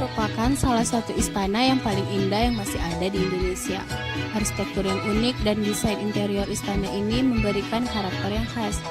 merupakan salah satu istana yang paling indah yang masih ada di Indonesia. Arsitektur yang unik dan desain interior istana ini memberikan karakter yang khas.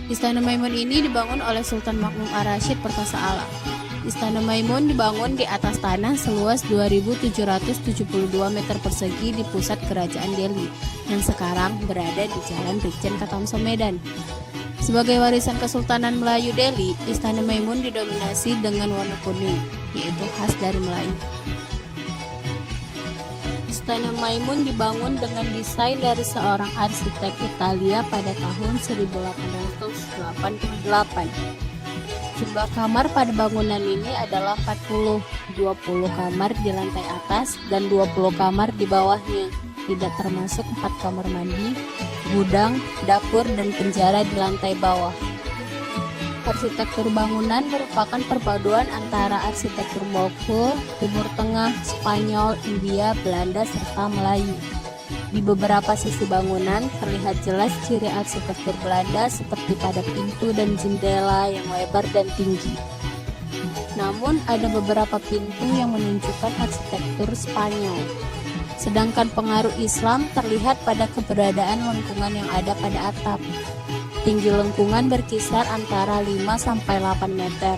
Istana Maimun ini dibangun oleh Sultan Mahmud Ar-Rasyid Perkasa Alam. Istana Maimun dibangun di atas tanah seluas 2.772 meter persegi di pusat kerajaan Delhi, yang sekarang berada di Jalan Brigjen Katamso, Medan. Sebagai warisan Kesultanan Melayu Delhi, Istana Maimun didominasi dengan warna kuning, yaitu khas dari Melayu. Istana Maimun dibangun dengan desain dari seorang arsitek Italia pada tahun 1888. Jumlah kamar pada bangunan ini adalah 40, 20 kamar di lantai atas dan 20 kamar di bawahnya, tidak termasuk 4 kamar mandi, gudang, dapur, dan penjara di lantai bawah. Arsitektur bangunan merupakan perpaduan antara arsitektur Moghul, Timur Tengah, Spanyol, India, Belanda, serta Melayu. Di beberapa sisi bangunan terlihat jelas ciri arsitektur Belanda seperti pada pintu dan jendela yang lebar dan tinggi. Namun ada beberapa pintu yang menunjukkan arsitektur Spanyol. Sedangkan pengaruh Islam terlihat pada keberadaan lengkungan yang ada pada atap. Tinggi lengkungan berkisar antara 5-8 meter.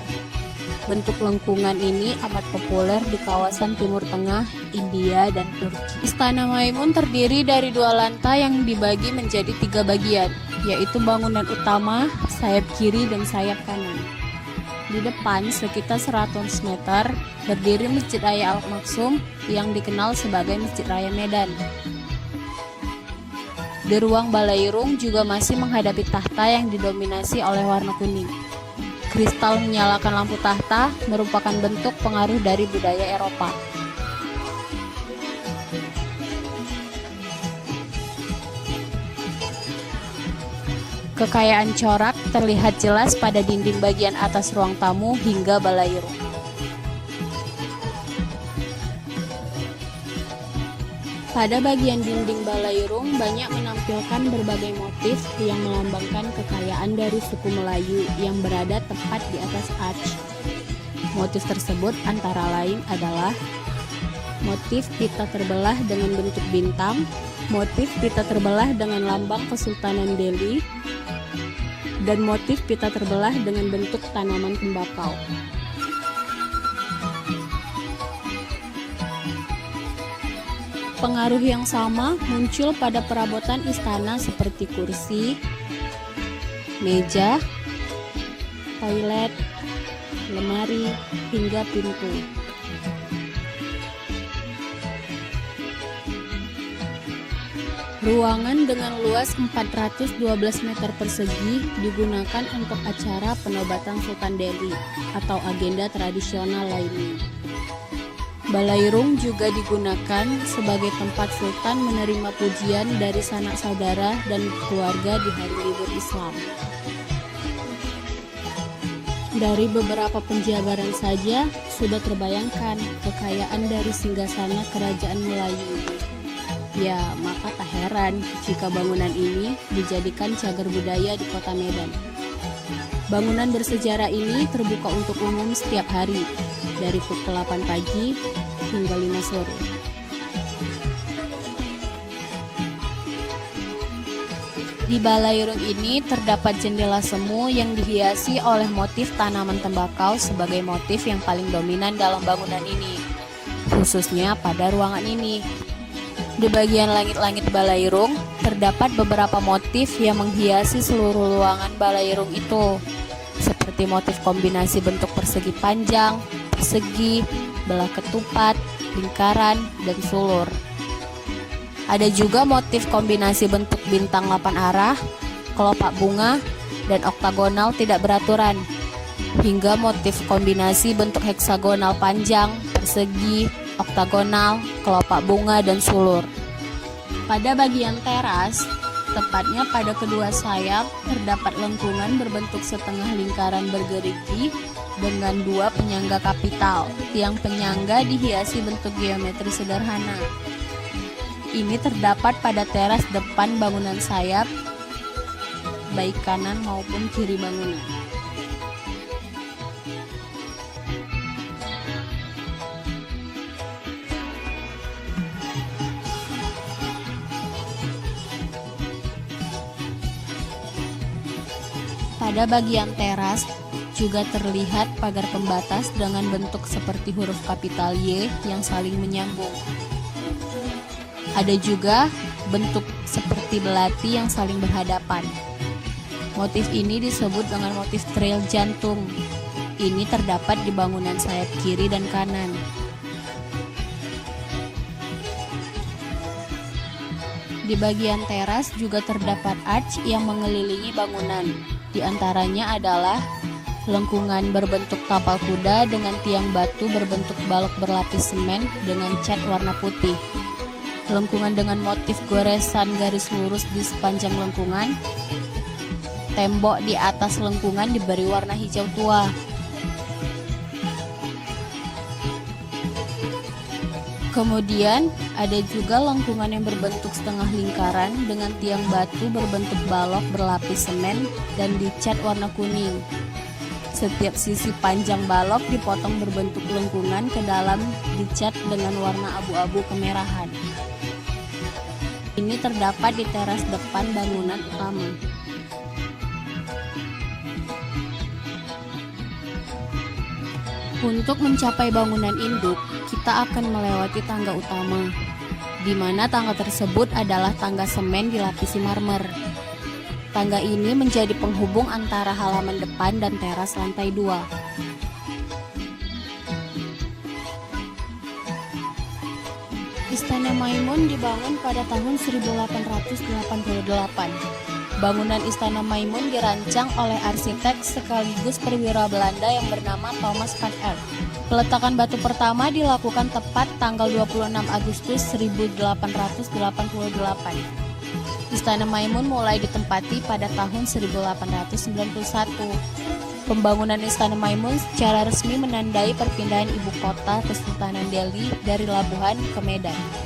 Bentuk lengkungan ini amat populer di kawasan Timur Tengah, India, dan Turki. Istana Maimun terdiri dari 2 lantai yang dibagi menjadi 3 bagian, yaitu bangunan utama, sayap kiri, dan sayap kanan. Di depan sekitar 100 meter berdiri Masjid Raya Al-Maksum yang dikenal sebagai Masjid Raya Medan. Di ruang Balairung juga masih menghadapi tahta yang didominasi oleh warna kuning. Kristal menyalakan lampu tahta merupakan bentuk pengaruh dari budaya Eropa. Kekayaan corak terlihat jelas pada dinding bagian atas ruang tamu hingga balairung. Pada bagian dinding balairung banyak menampilkan berbagai motif yang melambangkan kekayaan dari suku Melayu yang berada tepat di atas arch. Motif tersebut antara lain adalah motif pita terbelah dengan bentuk bintang, motif pita terbelah dengan lambang Kesultanan Delhi, dan motif pita terbelah dengan bentuk tanaman tembakau. Pengaruh yang sama muncul pada perabotan istana seperti kursi, meja, toilet, lemari, hingga pintu. Ruangan dengan luas 412 meter persegi digunakan untuk acara penobatan Sultan Delhi atau agenda tradisional lainnya. Balairung juga digunakan sebagai tempat Sultan menerima pujian dari sanak saudara dan keluarga di hari libur Islam. Dari beberapa penjabaran saja sudah terbayangkan kekayaan dari singgasana kerajaan Melayu ini. Ya, maka tak heran jika bangunan ini dijadikan cagar budaya di kota Medan. Bangunan bersejarah ini terbuka untuk umum setiap hari, dari pukul 8 pagi hingga 5 sore. Di balairung ini terdapat jendela semu yang dihiasi oleh motif tanaman tembakau sebagai motif yang paling dominan dalam bangunan ini, khususnya pada ruangan ini. Di bagian langit-langit balairung terdapat beberapa motif yang menghiasi seluruh ruangan balairung itu, seperti motif kombinasi bentuk persegi panjang, persegi, belah ketupat, lingkaran, dan sulur. Ada juga motif kombinasi bentuk bintang 8 arah, kelopak bunga, dan oktagonal tidak beraturan, hingga motif kombinasi bentuk heksagonal panjang, persegi, oktagonal, kelopak bunga, dan sulur. Pada bagian teras, tepatnya pada kedua sayap, terdapat lengkungan berbentuk setengah lingkaran bergerigi dengan 2 penyangga kapital. Tiang penyangga dihiasi bentuk geometri sederhana. Ini terdapat pada teras depan bangunan sayap, baik kanan maupun kiri bangunan. Pada bagian teras juga terlihat pagar pembatas dengan bentuk seperti huruf kapital Y yang saling menyambung. Ada juga bentuk seperti belati yang saling berhadapan. Motif ini disebut dengan motif trail jantung. Ini terdapat di bangunan sayap kiri dan kanan. Di bagian teras juga terdapat arch yang mengelilingi bangunan. Di antaranya adalah lengkungan berbentuk tapal kuda dengan tiang batu berbentuk balok berlapis semen dengan cat warna putih. Lengkungan dengan motif goresan garis lurus di sepanjang lengkungan. Tembok di atas lengkungan diberi warna hijau tua. Kemudian ada juga lengkungan yang berbentuk setengah lingkaran dengan tiang batu berbentuk balok berlapis semen dan dicat warna kuning. Setiap sisi panjang balok dipotong berbentuk lengkungan ke dalam dicat dengan warna abu-abu kemerahan. Ini terdapat di teras depan bangunan utama. Untuk mencapai bangunan induk, kita akan melewati tangga utama, di mana tangga tersebut adalah tangga semen dilapisi marmer. Tangga ini menjadi penghubung antara halaman depan dan teras lantai 2. Istana Maimun dibangun pada tahun 1888. Bangunan Istana Maimun dirancang oleh arsitek sekaligus perwira Belanda yang bernama Thomas van Eyck. Peletakan batu pertama dilakukan tepat tanggal 26 Agustus 1888. Istana Maimun mulai ditempati pada tahun 1891. Pembangunan Istana Maimun secara resmi menandai perpindahan ibu kota Kesultanan Delhi dari Labuhan ke Medan.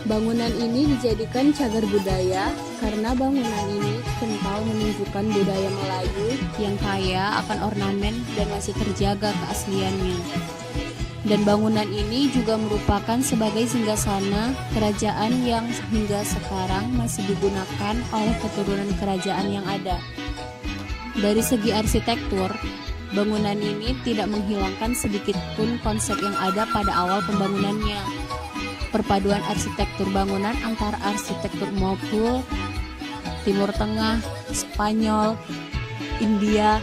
Bangunan ini dijadikan cagar budaya karena bangunan ini kental menunjukkan budaya Melayu yang kaya akan ornamen dan masih terjaga keasliannya. Dan bangunan ini juga merupakan sebagai singgasana kerajaan yang hingga sekarang masih digunakan oleh keturunan kerajaan yang ada. Dari segi arsitektur, bangunan ini tidak menghilangkan sedikit pun konsep yang ada pada awal pembangunannya. Perpaduan arsitektur bangunan antara arsitektur Mogul, Timur Tengah, Spanyol, India,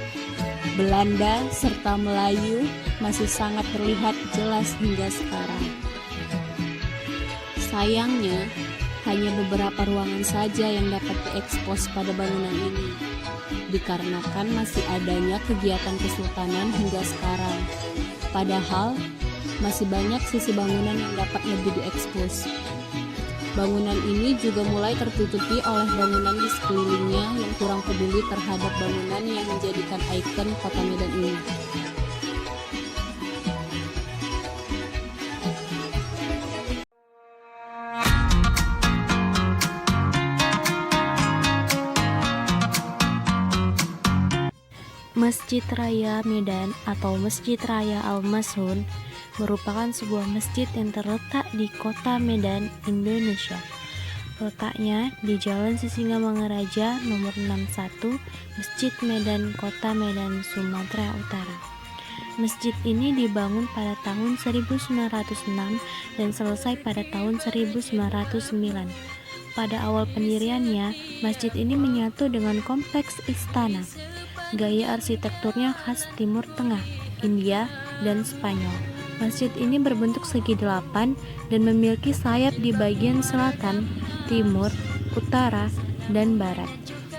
Belanda, serta Melayu masih sangat terlihat jelas hingga sekarang. Sayangnya, hanya beberapa ruangan saja yang dapat diekspos pada bangunan ini, dikarenakan masih adanya kegiatan kesultanan hingga sekarang. Padahal, masih banyak sisi bangunan yang dapat lebih diekspos. Bangunan ini juga mulai tertutupi oleh bangunan di sekelilingnya yang kurang peduli terhadap bangunan yang menjadikan ikon kota Medan ini. Masjid Raya Medan atau Masjid Raya Al-Masun merupakan sebuah masjid yang terletak di kota Medan, Indonesia. Letaknya di Jalan Sisingamangaraja nomor 61, Masjid Medan, Kota Medan, Sumatera Utara. Masjid ini dibangun pada tahun 1906 dan selesai pada tahun 1909. Pada awal pendiriannya, masjid ini menyatu dengan kompleks istana. Gaya arsitekturnya khas Timur Tengah, India, dan Spanyol. Masjid ini berbentuk segi delapan dan memiliki sayap di bagian selatan, timur, utara, dan barat.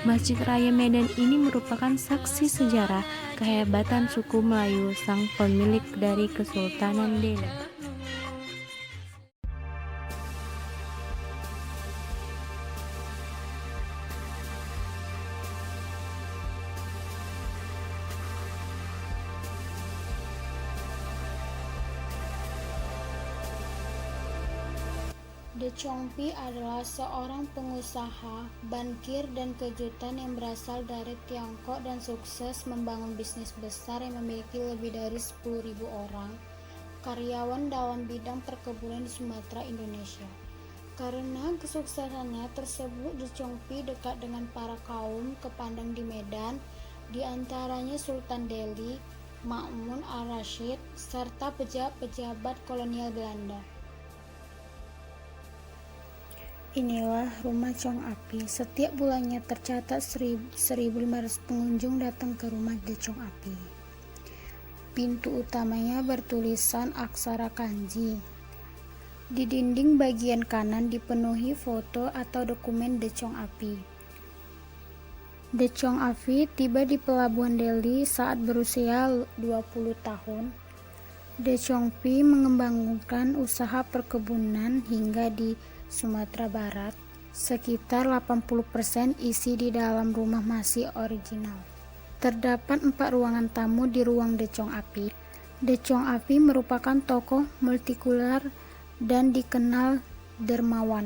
Masjid Raya Medan ini merupakan saksi sejarah kehebatan suku Melayu sang pemilik dari Kesultanan Delhi. De Chongpyi adalah seorang pengusaha, bankir, dan kejutan yang berasal dari Tiongkok dan sukses membangun bisnis besar yang memiliki lebih dari 10.000 orang karyawan dalam bidang perkebunan di Sumatera, Indonesia. Karena kesuksesannya tersebut, De Chongpyi dekat dengan para kaum kepandang di Medan, di antaranya Sultan Delhi, Ma'mun al-Rashid, serta pejabat kolonial Belanda. Inilah rumah Chong Api. Setiap bulannya tercatat 1.500 pengunjung datang ke rumah De Chong Api. Pintu utamanya bertulisan aksara kanji. Di dinding bagian kanan dipenuhi foto atau dokumen De Chong Api. De Chong Api tiba di pelabuhan Delhi saat berusia 20 tahun. De Chongpyi mengembangkan usaha perkebunan hingga di Sumatera Barat. Sekitar 80% isi di dalam rumah masih original. Terdapat 4 ruangan tamu di ruang De Chong Api. De Chong Api merupakan tokoh multikuler dan dikenal dermawan.